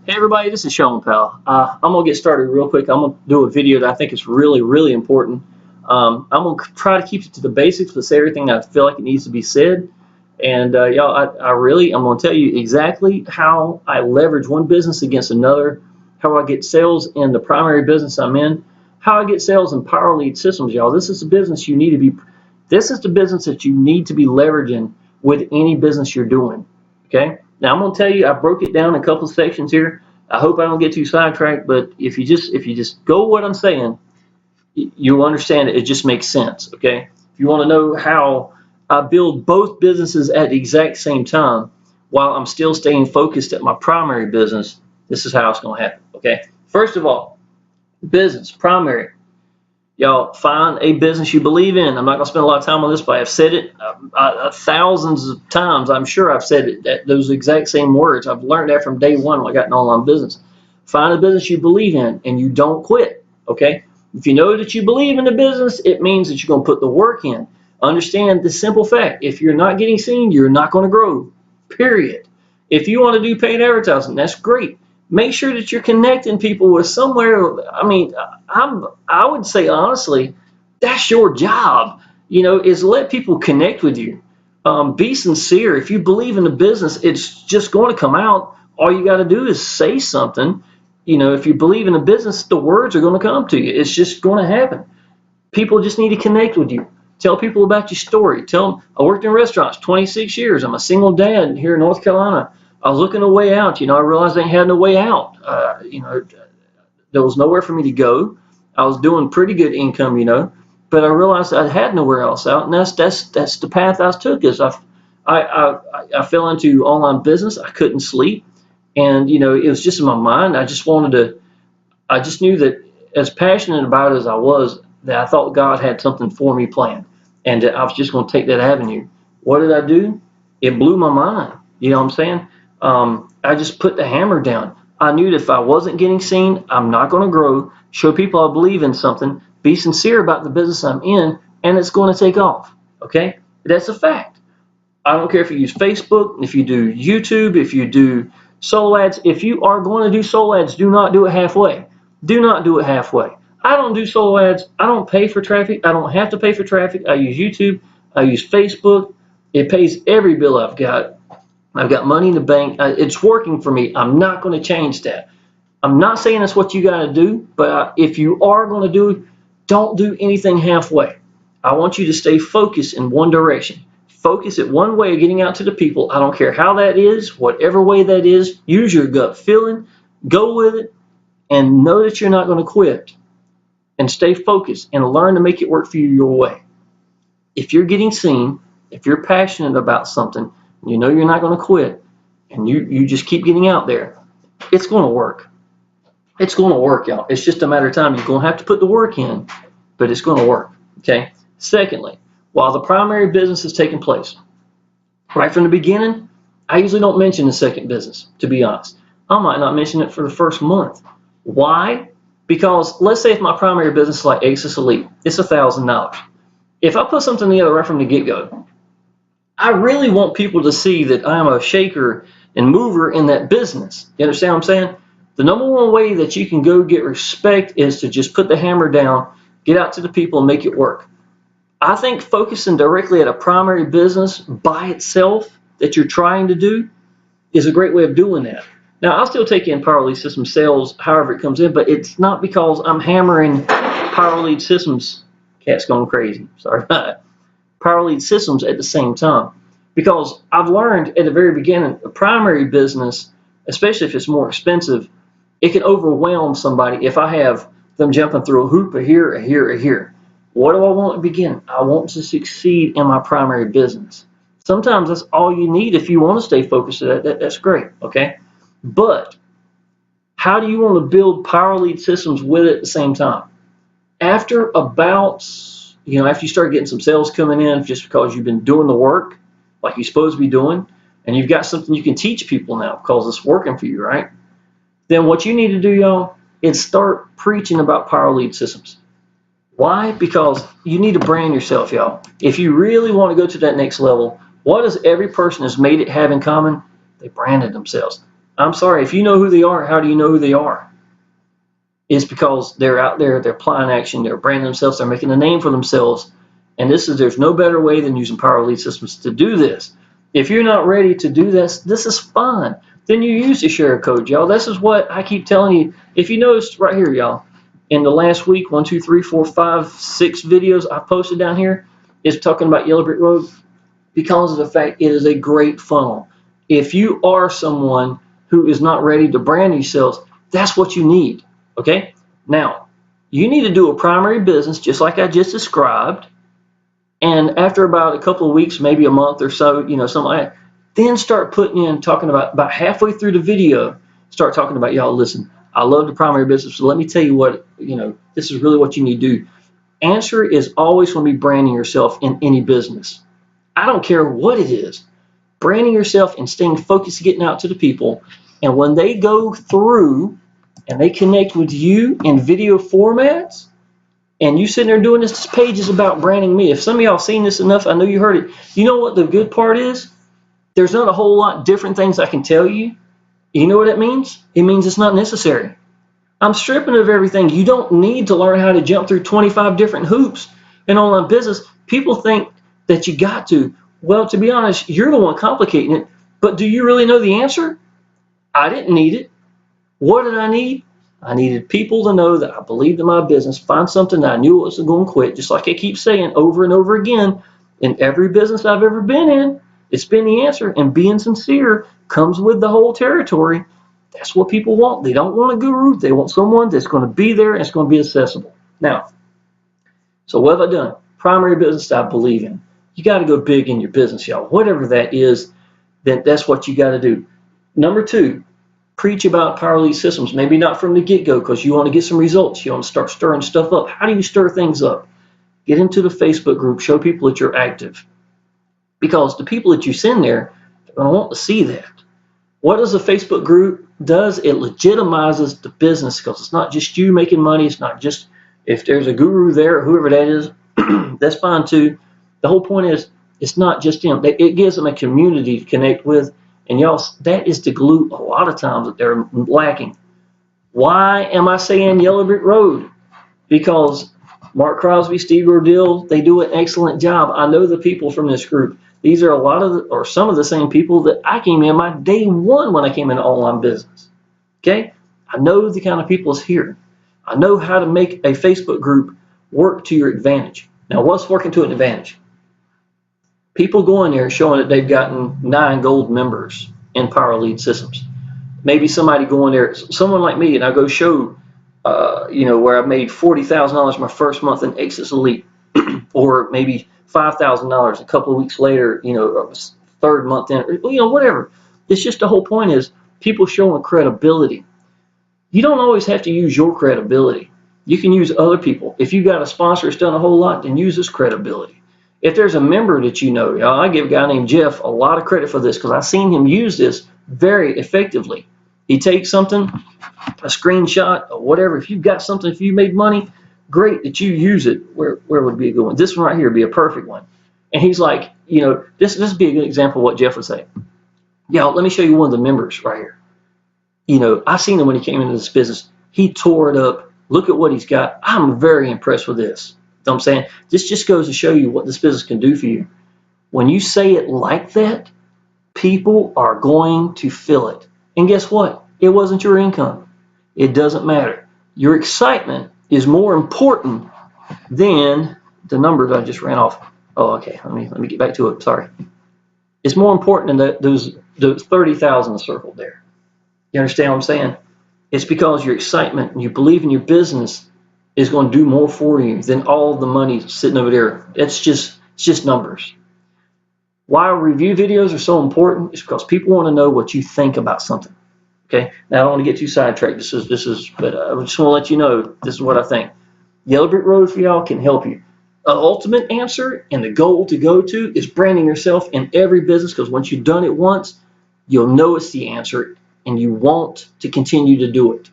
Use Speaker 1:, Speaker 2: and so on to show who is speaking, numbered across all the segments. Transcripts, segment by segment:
Speaker 1: Hey everybody, this is Shawn Powell. I'm going to get started real quick. I'm going to do a video that I think is really important. I'm going to try to keep it to the basics, but say everything that I feel like it needs to be said. And y'all, I'm going to tell you exactly how I leverage one business against another, how I get sales in the primary business I'm in, how I get sales in Power Lead Systems, y'all. This is the business you need to be, this is the business that you need to be leveraging with any business you're doing, okay? Now I'm going to tell you, I broke it down in a couple of sections here. I hope I don't get too sidetracked, but if you just go what I'm saying, you'll understand it. It just makes sense, okay? If you want to know how I build both businesses at the exact same time while I'm still staying focused at my primary business, this is how it's going to happen, okay? First of all, business, primary. Y'all, find a business you believe in. I'm not going to spend a lot of time on this, but I've said it thousands of times. I'm sure I've said it, those exact same words. I've learned that from day one when I got an online business. Find a business you believe in and you don't quit, okay? If you know that you believe in the business, it means that you're going to put the work in. Understand the simple fact. If you're not getting seen, you're not going to grow, period. If you want to do paid advertising, that's great. Make sure that you're connecting people with somewhere. I mean, I would say honestly, that's your job. You know, is let people connect with you. Be sincere. If you believe in the business, it's just going to come out. All you got to do is say something. You know, if you believe in the business, the words are going to come to you. It's just going to happen. People just need to connect with you. Tell people about your story. Tell them, I worked in restaurants 26 years. I'm a single dad here in North Carolina. I was looking a way out. You know, I realized I had no way out. You know, there was nowhere for me to go. I was doing pretty good income, you know, but I realized I had nowhere else out, and that's the path I took. Is I fell into online business. I couldn't sleep, and you know, it was just in my mind. I just knew that as passionate about it as I was, that I thought God had something for me planned, and that I was just going to take that avenue. What did I do? It blew my mind. You know what I'm saying? I just put the hammer down. I knew that if I wasn't getting seen, I'm not going to grow. Show people I believe in something. Be sincere about the business I'm in, and it's going to take off. Okay? That's a fact. I don't care if you use Facebook, if you do YouTube, if you do solo ads. If you are going to do solo ads, do not do it halfway. Do not do it halfway. I don't do solo ads. I don't pay for traffic. I don't have to pay for traffic. I use YouTube. I use Facebook. It pays every bill I've got. I've got money in the bank. It's working for me. I'm not going to change that. I'm not saying that's what you got to do, but if you are going to do it, don't do anything halfway. I want you to stay focused in one direction. Focus it one way of getting out to the people. I don't care how that is, whatever way that is. Use your gut feeling. Go with it, and know that you're not going to quit. And stay focused and learn to make it work for you your way. If you're getting seen, if you're passionate about something, you know you're not going to quit, and you just keep getting out there, it's going to work. It's going to work, y'all. It's just a matter of time. You're going to have to put the work in, but it's going to work, okay? Secondly, while the primary business is taking place, right from the beginning, I usually don't mention the second business, to be honest. I might not mention it for the first month. Why? Because let's say if my primary business is like Exitus Elite, it's $1,000. If I put something together right from the get-go, I really want people to see that I'm a shaker and mover in that business. You understand what I'm saying? The number one way that you can go get respect is to just put the hammer down, get out to the people, and make it work. I think focusing directly at a primary business by itself that you're trying to do is a great way of doing that. Now, I'll still take in Power Lead Systems sales however it comes in, but it's not because I'm hammering Power Lead Systems. Cat's going crazy. Sorry about that. Power Lead Systems at the same time, because I've learned at the very beginning, a primary business, especially if it's more expensive, it can overwhelm somebody if I have them jumping through a hoop of here, a here, a here. What do I want at the beginning? I want to succeed in my primary business. Sometimes that's all you need if you want to stay focused. That's great, okay? But how do you want to build Power Lead Systems with it at the same time? After you start getting some sales coming in just because you've been doing the work like you're supposed to be doing, and you've got something you can teach people now because it's working for you, right? Then what you need to do, y'all, is start preaching about Power Lead Systems. Why? Because you need to brand yourself, y'all. If you really want to go to that next level, what does every person that's made it have in common? They branded themselves. I'm sorry, if you know who they are, how do you know who they are? It's because they're out there, they're applying action, they're branding themselves, they're making a name for themselves. And there's no better way than using Power Lead Systems to do this. If you're not ready to do this is fine. Then you use the share code, y'all. This is what I keep telling you. If you noticed right here, y'all, in the last week, 1, 2, 3, 4, 5, 6 videos I posted down here is talking about Yellow Brick Road because of the fact it is a great funnel. If you are someone who is not ready to brand yourselves, that's what you need, okay? Now, you need to do a primary business just like I just described, and after about a couple of weeks, maybe a month or so, you know, something like that, then start putting in, talking about halfway through the video, start talking about, y'all, listen, I love the primary business, so let me tell you what, you know, this is really what you need to do. Answer is always going to be branding yourself in any business. I don't care what it is. Branding yourself and staying focused, getting out to the people. And when they go through and they connect with you in video formats, and you sitting there doing this page is about branding me. If some of y'all seen this enough, I know you heard it. You know what the good part is? There's not a whole lot different things I can tell you. You know what it means? It means it's not necessary. I'm stripping of everything. You don't need to learn how to jump through 25 different hoops in online business. People think that you got to. Well, to be honest, you're the one complicating it, but do you really know the answer? I didn't need it. What did I need? I needed people to know that I believed in my business, find something that I knew was going to quit, just like I keep saying over and over again. In every business I've ever been in, it's been the answer, and being sincere comes with the whole territory. That's what people want. They don't want a guru. They want someone that's going to be there and it's going to be accessible. Now, so what have I done? Primary business that I believe in. You got to go big in your business, y'all. Whatever that is, then that's what you got to do. Number 2, preach about Power Lead Systems. Maybe not from the get-go because you want to get some results. You want to start stirring stuff up. How do you stir things up? Get into the Facebook group. Show people that you're active. Because the people that you send there, they're going to want to see that. What does a Facebook group does? It legitimizes the business because it's not just you making money. It's not just if there's a guru there, whoever that is, that's fine too. The whole point is it's not just them. It gives them a community to connect with. And y'all, that is the glue a lot of times that they're lacking. Why am I saying Yellow Brick Road? Because Mark Crosby, Steve Rodell, they do an excellent job. I know the people from this group. These are a lot of, or some of the same people that I came in my day one when I came into online business. Okay? I know the kind of people is here. I know how to make a Facebook group work to your advantage. Now, what's working to an advantage? People going there showing that they've gotten 9 gold members in Power Lead Systems. Maybe somebody going there, someone like me, and I go show, you know, where I made $40,000 my first month in Exitus Elite, or maybe $5,000 a couple of weeks later, you know, third month in, you know, whatever. It's just the whole point is people showing credibility. You don't always have to use your credibility. You can use other people. If you got a sponsor that's done a whole lot, then use this credibility. If there's a member that you know, I give a guy named Jeff a lot of credit for this because I've seen him use this very effectively. He takes something, a screenshot or whatever. If you've got something, if you made money, great that you use it. Where would be a good one? This one right here would be a perfect one. And he's like, you know, this would be a good example of what Jeff would say. Yeah, let me show you one of the members right here. You know, I seen him when he came into this business. He tore it up. Look at what he's got. I'm very impressed with this. You know what I'm saying? This just goes to show you what this business can do for you. When you say it like that, people are going to feel it. And guess what? It wasn't your income. It doesn't matter. Your excitement is more important than the numbers I just ran off. Oh, okay. Let me get back to it. Sorry. It's more important than those 30,000 circled there. You understand what I'm saying? It's because your excitement and you believe in your business is going to do more for you than all the money sitting over there. It's just numbers. Why review videos are so important is because people want to know what you think about something. Okay. Now I don't want to get too sidetracked. But I just want to let you know this is what I think. Yellow Brick Road for y'all can help you. An ultimate answer and the goal to go to is branding yourself in every business because once you've done it once, you'll know it's the answer and you want to continue to do it.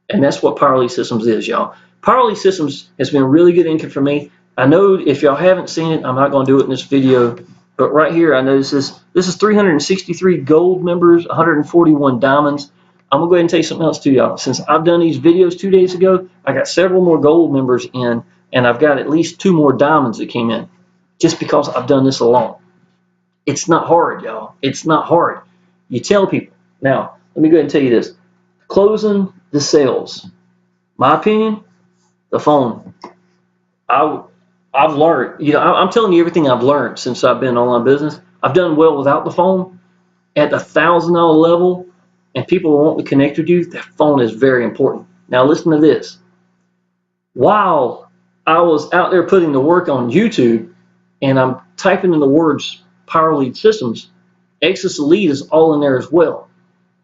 Speaker 1: And that's what Power Lead Systems is, y'all. Power Lead Systems has been really good income for me. I know if y'all haven't seen it, I'm not going to do it in this video. But right here, I notice this is 363 gold members, 141 diamonds. I'm gonna go ahead and tell you something else to y'all. Since I've done these videos 2 days ago, I got several more gold members in, and I've got at least 2 more diamonds that came in, just because I've done this alone. It's not hard, y'all. It's not hard. You tell people. Now, let me go ahead and tell you this. Closing the sales. My opinion, the phone. I've learned, I'm telling you everything I've learned since I've been in online business. I've done well without the phone. At the $1,000 level, and people want to connect with you, that phone is very important. Now listen to this. While I was out there putting the work on YouTube, and I'm typing in the words Power Lead Systems, Exitus Elite is all in there as well.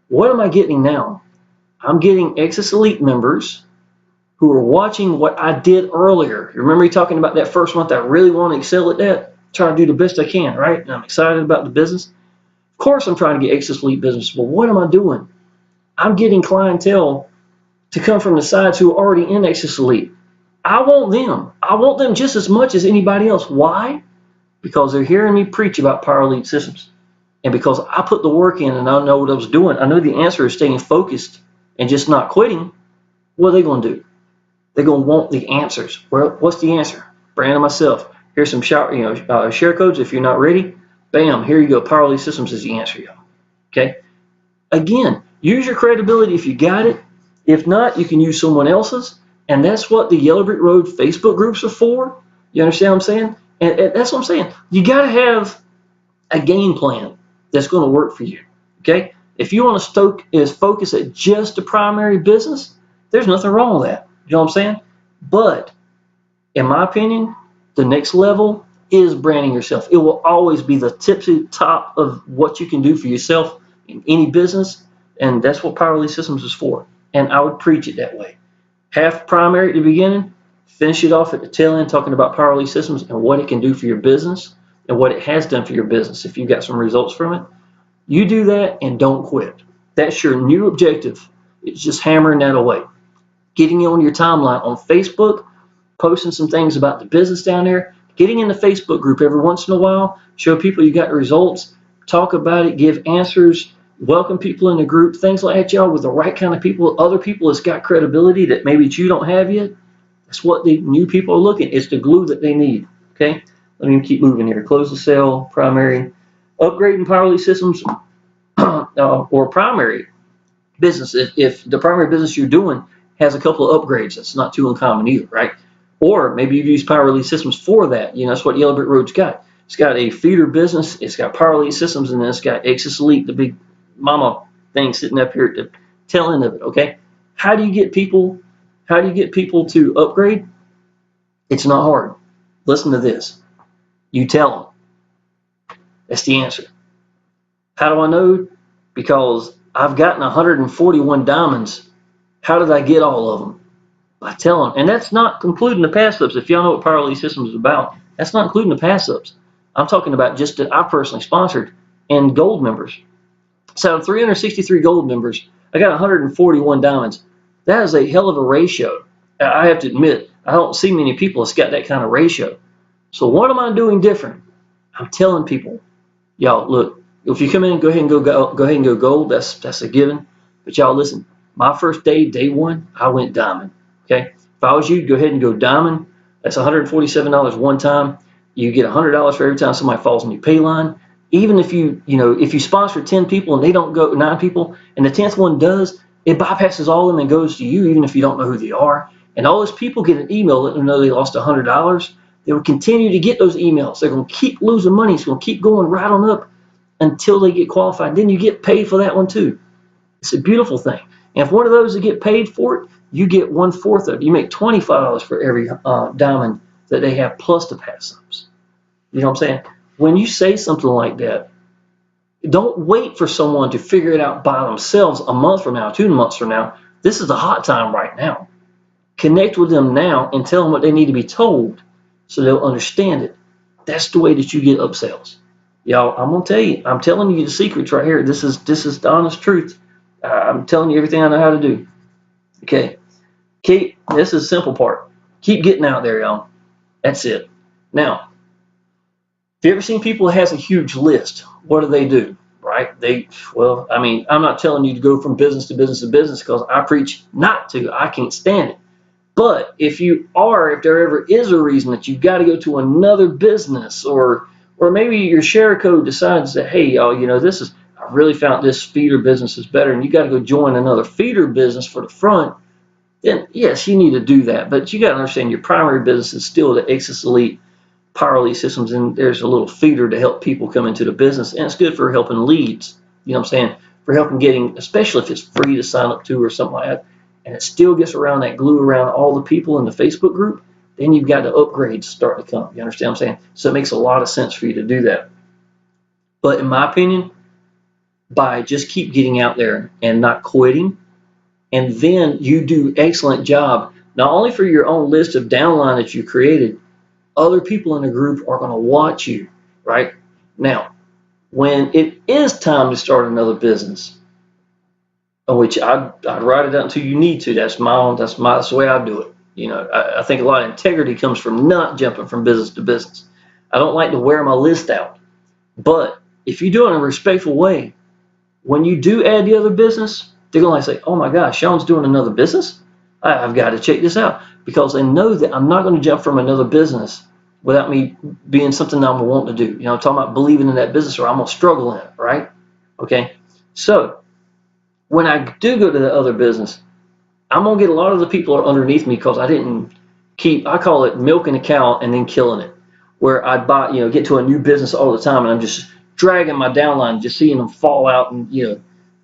Speaker 1: What am I getting now? I'm getting Exitus Elite members who are watching what I did earlier. You remember me talking about that first month? I really want to excel at that, try to do the best I can, right? And I'm excited about the business. Of course, I'm trying to get Exitus Elite business, but what am I doing? I'm getting clientele to come from the sides who are already in Exitus Elite. I want them. I want them just as much as anybody else. Why? Because they're hearing me preach about Power Lead Systems. And because I put the work in and I know what I was doing, I know the answer is staying focused and just not quitting. What are they going to do? They're going to want the answers. Well, what's the answer? Brandon myself. Here's some share codes if you're not ready. Bam, here you go. Power Lead Systems is the answer, y'all. Okay? Again, use your credibility if you got it. If not, you can use someone else's. And that's what the Yellow Brick Road Facebook groups are for. You understand what I'm saying? And that's what I'm saying. You got to have a game plan that's going to work for you. Okay? If you want to focus at just the primary business, there's nothing wrong with that. You know what I'm saying? But in my opinion, the next level is branding yourself. It will always be the tipsy top of what you can do for yourself in any business, and that's what Power Lead Systems is for. And I would preach it that way. Half primary at the beginning, finish it off at the tail end talking about Power Lead Systems and what it can do for your business and what it has done for your business if you got some results from it. You do that and don't quit. That's your new objective. It's just hammering that away. Getting you on your timeline on Facebook, posting some things about the business down there, getting in the Facebook group every once in a while, show people you got the results, talk about it, give answers, welcome people in the group, things like that, y'all, with the right kind of people, other people that's got credibility that maybe you don't have yet. That's what the new people are looking. It's the glue that they need. Okay, let me keep moving here. Close the sale, primary, upgrading Power Lead Systems or primary business. If the primary business you're doing has a couple of upgrades, that's not too uncommon either, right? Or maybe you've used Power Lead Systems for that. That's what Yellow Brick Road's got. It's got a feeder business, it's got Power Lead Systems, and then it's got Exitus Elite, the big mama thing sitting up here at the tail end of it. Okay, how do you get people to upgrade? It's not hard. Listen to this. You tell them. That's the answer. How do I know? Because I've gotten 141 diamonds. How did I get all of them? By telling. And that's not including the pass-ups. If y'all know what Power Lead Systems is about, that's not including the pass-ups. I'm talking about just that I personally sponsored and gold members. So out of 363 gold members, I got 141 diamonds. That is a hell of a ratio. I have to admit, I don't see many people that's got that kind of ratio. So what am I doing different? I'm telling people, y'all, look, if you come in, go ahead and go gold. That's a given. But y'all listen, my first day one, I went diamond. Okay, if I was you, go ahead and go diamond. That's $147 one time. You get $100 for every time somebody falls in your pay line. Even if you sponsor 10 people and they don't go 9 people, and the 10th one does, it bypasses all of them and goes to you, even if you don't know who they are. And all those people get an email letting them know they lost $100. They will continue to get those emails. They're going to keep losing money. It's going to keep going right on up until they get qualified. Then you get paid for that one too. It's a beautiful thing. And if one of those that get paid for it, you get 1/4 of it. You make $25 for every diamond that they have plus the pass-ups. You know what I'm saying? When you say something like that, don't wait for someone to figure it out by themselves a month from now, 2 months from now. This is the hot time right now. Connect with them now and tell them what they need to be told so they'll understand it. That's the way that you get upsells. Y'all, I'm going to tell you. I'm telling you the secrets right here. This is the honest truth. I'm telling you everything I know how to do. Okay. This is the simple part. Keep getting out there, y'all. That's it. Now, you ever seen people that has a huge list? What do? Right? Well, I mean, I'm not telling you to go from business to business to business because I preach not to. I can't stand it. But if there ever is a reason that you've got to go to another business, or maybe your share code decides that, hey, y'all, I really found this feeder business is better, and you got to go join another feeder business for the front, then yes, you need to do that. But you got to understand your primary business is still the Exitus Elite Power Lead Systems, and there's a little feeder to help people come into the business, and it's good for helping leads. You know what I'm saying? For helping getting, especially if it's free to sign up to or something like that, and it still gets around that glue around all the people in the Facebook group, then you've got the upgrades start to come. You understand what I'm saying? So it makes a lot of sense for you to do that. But in my opinion, by just keep getting out there and not quitting, and then you do excellent job, not only for your own list of downline that you created, other people in the group are going to watch you, right? Now, when it is time to start another business, which I'd write it out until you need to. That's the way I do it. I think a lot of integrity comes from not jumping from business to business. I don't like to wear my list out. But if you do it in a respectful way, when you do add the other business, they're going to say, oh my gosh, Shawn's doing another business? I've got to check this out, because they know that I'm not going to jump from another business without me being something that I'm going to want to do. I'm talking about believing in that business, or I'm going to struggle in it, right? Okay, so when I do go to the other business, I'm going to get a lot of the people are underneath me because I didn't I call it milking a cow and then killing it, where I'd get to a new business all the time, and I'm just dragging my downline, just seeing them fall out, and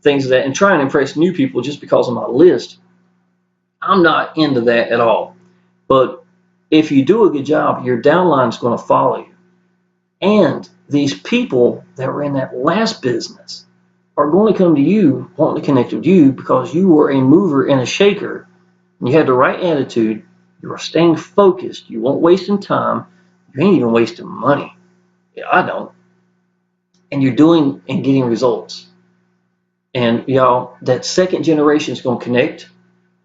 Speaker 1: things of that, and trying to impress new people just because of my list. I'm not into that at all. But if you do a good job, your downline is going to follow you. And these people that were in that last business are going to come to you, wanting to connect with you, because you were a mover and a shaker. And you had the right attitude. You were staying focused. You weren't wasting time. You ain't even wasting money. Yeah, I don't. And you're doing and getting results. And y'all, that second generation is going to connect,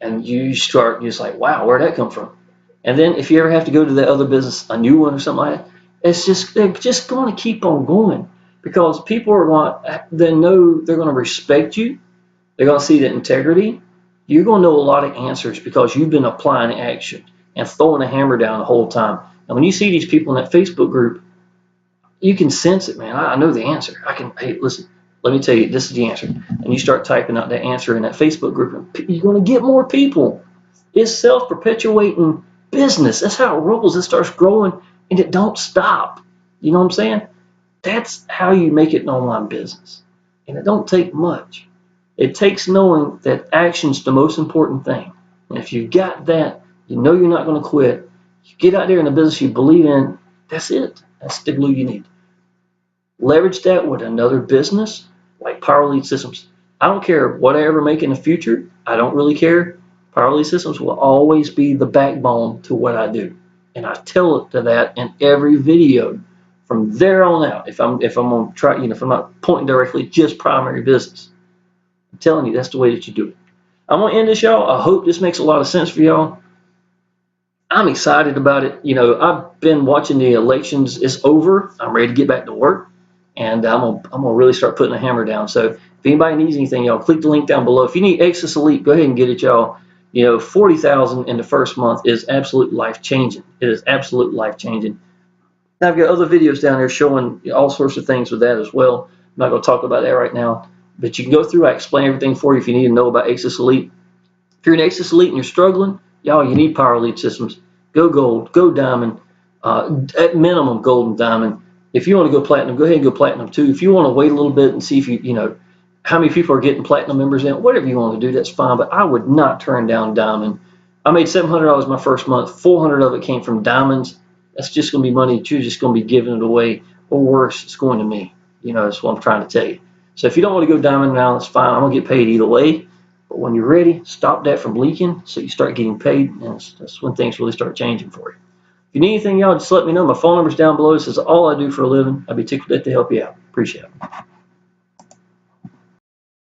Speaker 1: and you're just like, wow, where'd that come from? And then if you ever have to go to the other business, a new one or something like that, they're just going to keep on going, because people they know they're going to respect you. They're going to see that integrity. You're going to know a lot of answers because you've been applying action and throwing a hammer down the whole time. And when you see these people in that Facebook group, you can sense it, man. I know the answer. Hey, listen, let me tell you, this is the answer. And you start typing out that answer in that Facebook group, and you're going to get more people. It's self-perpetuating business. That's how it rolls. It starts growing, and it don't stop. You know what I'm saying? That's how you make it an online business. And it don't take much. It takes knowing that action's the most important thing. And if you've got that, you know you're not going to quit. You get out there in the business you believe in, that's it. That's the glue you need. Leverage that with another business like Power Lead Systems. I don't care what I ever make in the future. I don't really care. Power Lead Systems will always be the backbone to what I do. And I tell it to that in every video from there on out. If I'm going to try, if I'm not pointing directly just primary business, I'm telling you that's the way that you do it. I'm going to end this, y'all. I hope this makes a lot of sense for y'all. I'm excited about it. I've been watching the elections. It's over. I'm ready to get back to work, and I'm gonna really start putting a hammer down. So if anybody needs anything, y'all click the link down below. If you need Exitus Elite, go ahead and get it, y'all. 40,000 in the first month is absolute life changing. It is absolute life changing. I've got other videos down there showing all sorts of things with that as well. I'm not going to talk about that right now, but you can go through. I explain everything for you if you need to know about Exitus Elite. If you're an Exitus Elite and you're struggling, y'all, you need Power Lead Systems. Go gold, go diamond, at minimum gold and diamond. If you want to go platinum, go ahead and go platinum too. If you want to wait a little bit and see if how many people are getting platinum members in, whatever you want to do, that's fine. But I would not turn down diamond. I made $700 my first month. 400 of it came from diamonds. That's just going to be money that you're just going to be giving it away, or worse, it's going to me. That's what I'm trying to tell you. So if you don't want to go diamond now, that's fine. I'm going to get paid either way. But when you're ready, stop that from leaking so you start getting paid, and that's when things really start changing for you. If you need anything, y'all, just let me know. My phone number's down below. This is all I do for a living. I'd be tickled to help you out. Appreciate it.